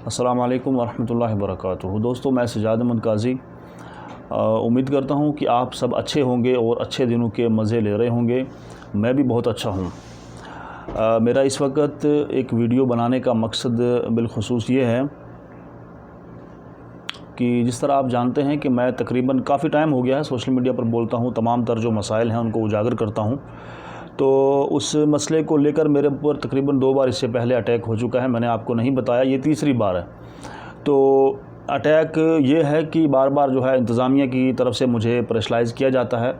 अस्सलामु अलैकुम वरहमतुल्लाहि वबरकातुहू। दोस्तों, मैं सजाद अहमद काजी उम्मीद करता हूँ कि आप सब अच्छे होंगे और अच्छे दिनों के मज़े ले रहे होंगे। मैं भी बहुत अच्छा हूँ। मेरा इस वक्त एक वीडियो बनाने का मकसद बिलखुसूस ये है कि जिस तरह आप जानते हैं कि मैं तकरीबन काफ़ी टाइम हो गया है सोशल मीडिया पर बोलता हूँ, तमाम तर जो मसाइल हैं उनको उजागर करता हूँ। तो उस मसले को लेकर मेरे ऊपर तकरीबन 2 बार इससे पहले अटैक हो चुका है। मैंने आपको नहीं बताया, ये तीसरी बार है। तो अटैक ये है कि बार बार जो है इंतज़ामिया की तरफ से मुझे प्रेशराइज़ किया जाता है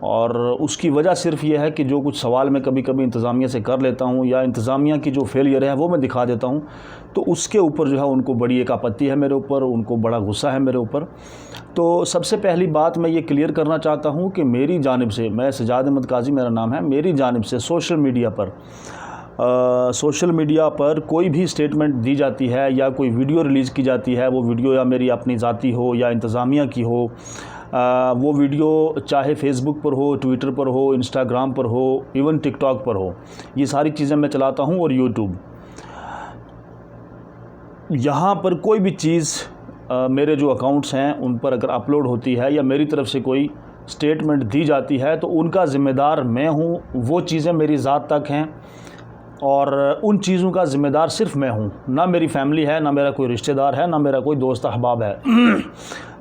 और उसकी वजह सिर्फ ये है कि जो कुछ सवाल मैं कभी कभी इंतज़ामिया से कर लेता हूँ या इंतज़ामिया की जो फेलियर है वो मैं दिखा देता हूँ, तो उसके ऊपर जो है उनको बड़ी एक आपत्ति है मेरे ऊपर, उनको बड़ा गुस्सा है मेरे ऊपर। तो सबसे पहली बात मैं ये क्लियर करना चाहता हूँ कि मेरी जानिब से, मैं सजाद अहमद काजी मेरा नाम है, मेरी जानिब से सोशल मीडिया पर कोई भी स्टेटमेंट दी जाती है या कोई वीडियो रिलीज़ की जाती है, वो वीडियो या मेरी अपनी ज़ाती हो या इंतज़ामिया की हो, वो वीडियो चाहे फेसबुक पर हो, ट्विटर पर हो, इंस्टाग्राम पर हो, इवन टिकटॉक पर हो, ये सारी चीज़ें मैं चलाता हूँ। और यूट्यूब, यहाँ पर कोई भी चीज़ मेरे जो अकाउंट्स हैं उन पर अगर अपलोड होती है या मेरी तरफ से कोई स्टेटमेंट दी जाती है तो उनका ज़िम्मेदार मैं हूँ। वो चीज़ें मेरी ज़ात तक हैं और उन चीज़ों का ज़िम्मेदार सिर्फ मैं हूँ, ना मेरी फैमिली है, ना मेरा कोई रिश्तेदार है, ना मेरा कोई दोस्त अहबाब है।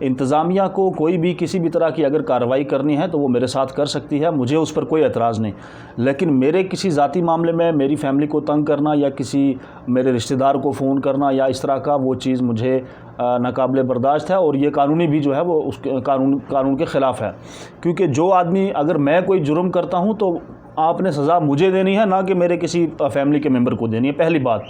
इंतज़ामिया को कोई भी किसी भी तरह की अगर कार्रवाई करनी है तो वो मेरे साथ कर सकती है, मुझे उस पर कोई एतराज़ नहीं। लेकिन मेरे किसी ज़ाती मामले में मेरी फैमिली को तंग करना या किसी मेरे रिश्तेदार को फ़ोन करना या इस तरह का, वो चीज़ मुझे नाकाबिले बर्दाश्त है और ये कानूनी भी जो है वो उस कानून के ख़िलाफ़ है। क्योंकि जो आदमी, अगर मैं कोई जुर्म करता हूँ तो आपने सज़ा मुझे देनी है, ना कि मेरे किसी फैमिली के मेंबर को देनी है, पहली बात।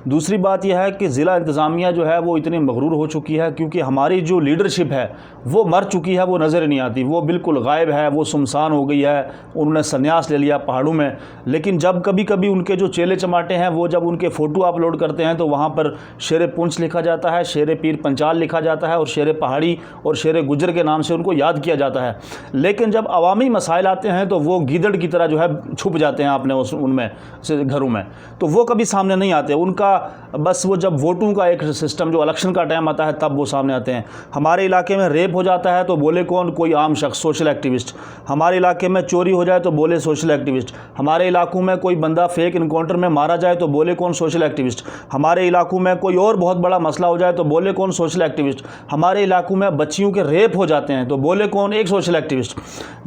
दूसरी बात यह है कि ज़िला इंतज़ामिया जो है वो इतनी मगरूर हो चुकी है क्योंकि हमारी जो लीडरशिप है वो मर चुकी है, वो नज़र नहीं आती, वो बिल्कुल गायब है, वो सुनसान हो गई है। उन्होंने संन्यास ले लिया पहाड़ों में। लेकिन जब कभी कभी उनके जो चेले चमाटे हैं वो जब उनके फ़ोटो अपलोड करते हैं तो वहाँ पर शेर पुंछ लिखा जाता है, शेर पीर पंचाल लिखा जाता है और शेर पहाड़ी और शेर गुजर के नाम से उनको याद किया जाता है। लेकिन जब अवामी मसाइल आते हैं तो वो गीदड़ की तरह जो है छुप जाते हैं अपने उनमें से घरों में, तो वो कभी सामने नहीं आते। उनका बस वो जब वोटों का एक सिस्टम, जो इलेक्शन का टाइम आता है तब वो सामने आते हैं। हमारे इलाके में रेप हो जाता है तो बोले कौन? कोई आम शख्स, सोशल एक्टिविस्ट। हमारे इलाके में चोरी हो जाए तो बोले सोशल एक्टिविस्ट। हमारे इलाकों में कोई बंदा फेक इनकाउंटर में मारा जाए तो बोले कौन? Social activist. हमारे इलाकों में कोई और बहुत बड़ा मसला हो जाए तो बोले कौन? Social activist. हमारे इलाकों में बच्चियों के रेप हो जाते हैं तो बोले कौन? एक सोशल एक्टिविस्ट।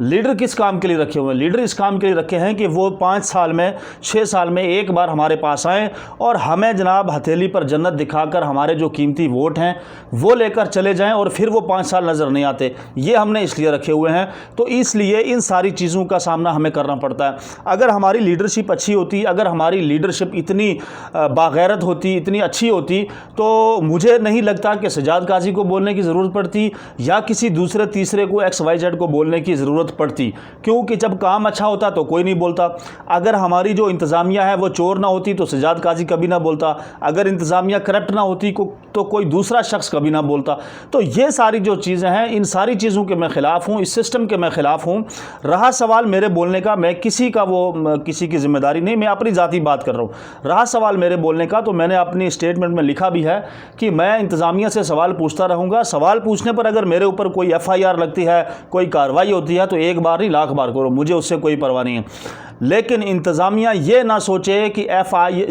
लीडर किस काम के लिए रखे हुए हैं? लीडर इस काम के लिए रखे हैं कि वो 5 साल में, 6 साल में एक बार हमारे पास आएँ और हमें जनाब हथेली पर जन्नत दिखाकर हमारे जो कीमती वोट हैं वो लेकर चले जाएं और फिर वो 5 साल नज़र नहीं आते। ये हमने इसलिए रखे हुए हैं। तो इसलिए इन सारी चीज़ों का सामना हमें करना पड़ता है। अगर हमारी लीडरशिप अच्छी होती, अगर हमारी लीडरशिप इतनी बागैरत होती, इतनी अच्छी होती, तो मुझे नहीं लगता कि सजाद काजी को बोलने की ज़रूरत पड़ती या किसी दूसरे तीसरे को XYZ को बोलने की ज़रूरत पड़ती। क्योंकि जब काम अच्छा होता तो कोई नहीं बोलता। अगर हमारी जो इंतज़ामिया है वो चोर ना होती तो सजाद काजी कभी ना बोलता। अगर इंतज़ामिया करप्ट ना होती तो कोई दूसरा शख्स कभी ना बोलता। तो ये सारी जो चीज़ें हैं, इन सारी चीज़ों के मैं ख़िलाफ़ हूँ, इस सिस्टम के मैं ख़िलाफ़ हूँ। रहा सवाल मेरे बोलने का, मैं किसी की ज़िम्मेदारी नहीं, मैं अपनी ज़ाती बात कर रहा हूँ। रहा सवाल मेरे बोलने का, तो मैंने अपनी स्टेटमेंट में लिखा भी है कि मैं इंतज़ामिया से सवाल पूछता रहूँगा। सवाल पूछने पर अगर मेरे ऊपर कोई FIR लगती है, कोई कार्रवाई होती है तो एक बार नहीं लाख बार करो, मुझे उससे कोई परवाह नहीं है। लेकिन इंतज़ामिया ये ना सोचे कि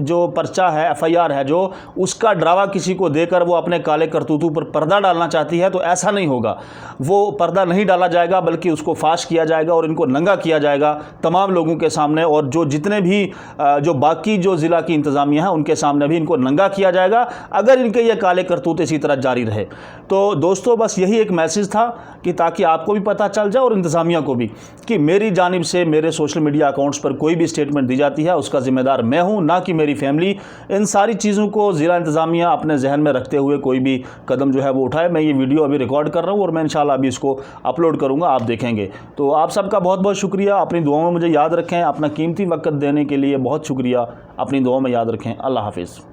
जो पर्चा है, FIR है, जो उसका डरावा किसी को देकर वो अपने काले करतूतों पर पर्दा डालना चाहती है, तो ऐसा नहीं होगा। वो पर्दा नहीं डाला जाएगा बल्कि उसको फाश किया जाएगा और इनको नंगा किया जाएगा तमाम लोगों के सामने, और जो जितने भी जो बाकी जो ज़िला की इंतज़ामिया है उनके सामने भी इनको नंगा किया जाएगा अगर इनके ये काले करतूत इसी तरह जारी रहे। तो दोस्तों, बस यही एक मैसेज था कि ताकि आपको भी पता चल जाए और इंतज़ामिया को भी, कि मेरी जानिब से मेरे सोशल मीडिया अकाउंट्स पर कोई भी स्टेटमेंट दी जाती है उसका ज़िम्मेदार मैं हूं, ना कि मेरी फैमिली। इन सारी चीज़ों को ज़िला इंतज़ामिया अपने जहन में रखते हुए कोई भी कदम जो है वो उठाए। मैं ये वीडियो अभी रिकॉर्ड कर रहा हूं और मैं इंशाल्लाह अभी इसको अपलोड करूंगा, आप देखेंगे। तो आप सबका बहुत बहुत शुक्रिया। अपनी दुआओं में मुझे याद रखें। अपना कीमती वक्त देने के लिए बहुत शुक्रिया। अपनी दुआओं में याद रखें। अल्लाह हाफिज़।